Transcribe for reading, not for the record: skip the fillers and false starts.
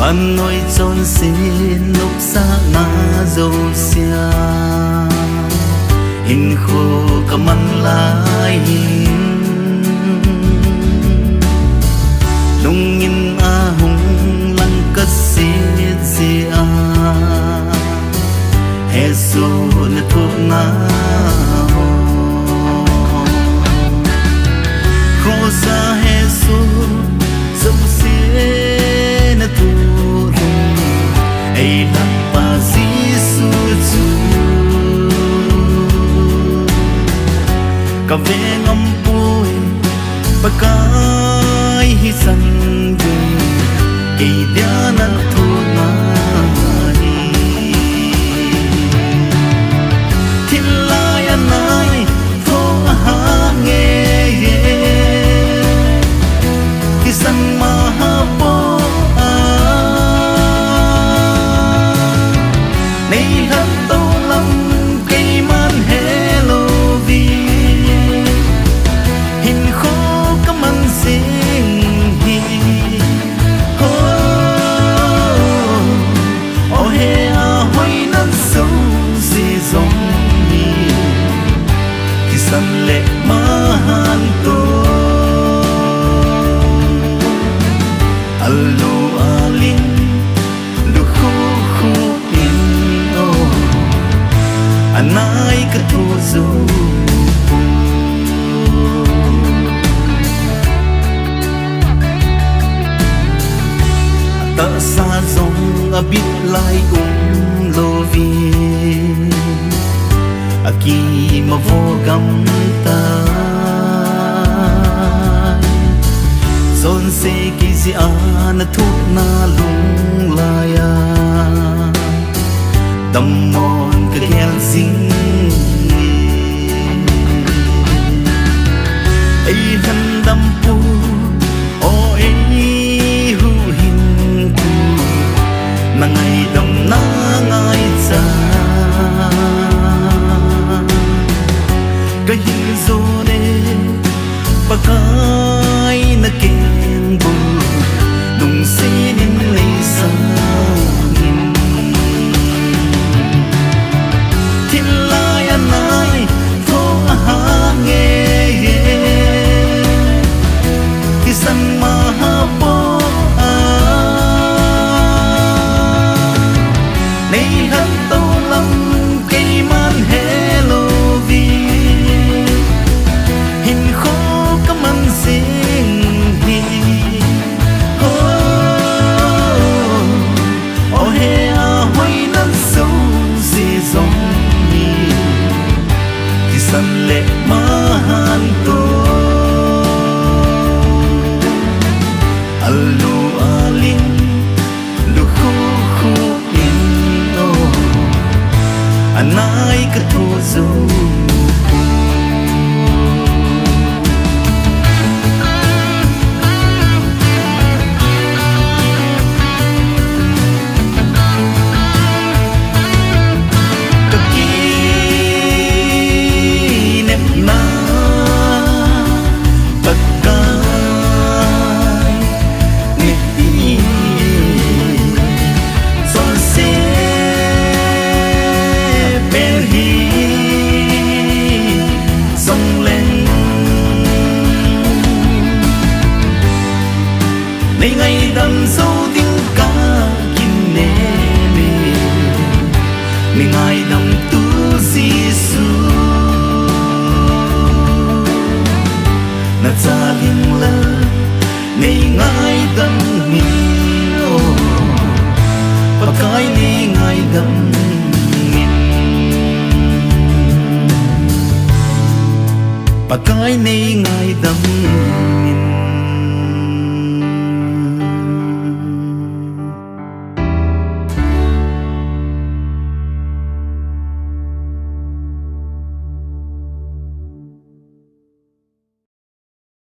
man nói trôn xin lúc xa ngã dâu xia hình khô cầm man lại nung nhìn a hùng lăng cất xiết xia Hesu na thu na Rosa Hesu dẫu xia na thu ai lăng pa Giêsu chu ka ve ngam pui pa kai hi san gung ke dia na thu na san lệ mahan to alu alin lu khu khu in o anai ka tu zu ta sa zong a bit lai lo vi aki ma vô gam ta zon se ki si ana thu na lung la ya dam mon ka gel sing ai han dam pu o ai hu hin ku na ngai dam na ngai cha cái hình dô nê bà cái na kèn bù nung xí nên lấy sang nhìn thiên lai anh ai phố ha nghe thì sân mà ha bố nay hắn tâu lắm cây man hello vi san lệ mahan to alu alin lu khu khu in o anai ka thu zu nay ngày đầm sâu tiếng ca kinh nê mê nay ngày đầm tu Giêsu na cha linh lơ nay ngày đầm min o pa kai nay ngày đầm min pa kai nay ngày đầm min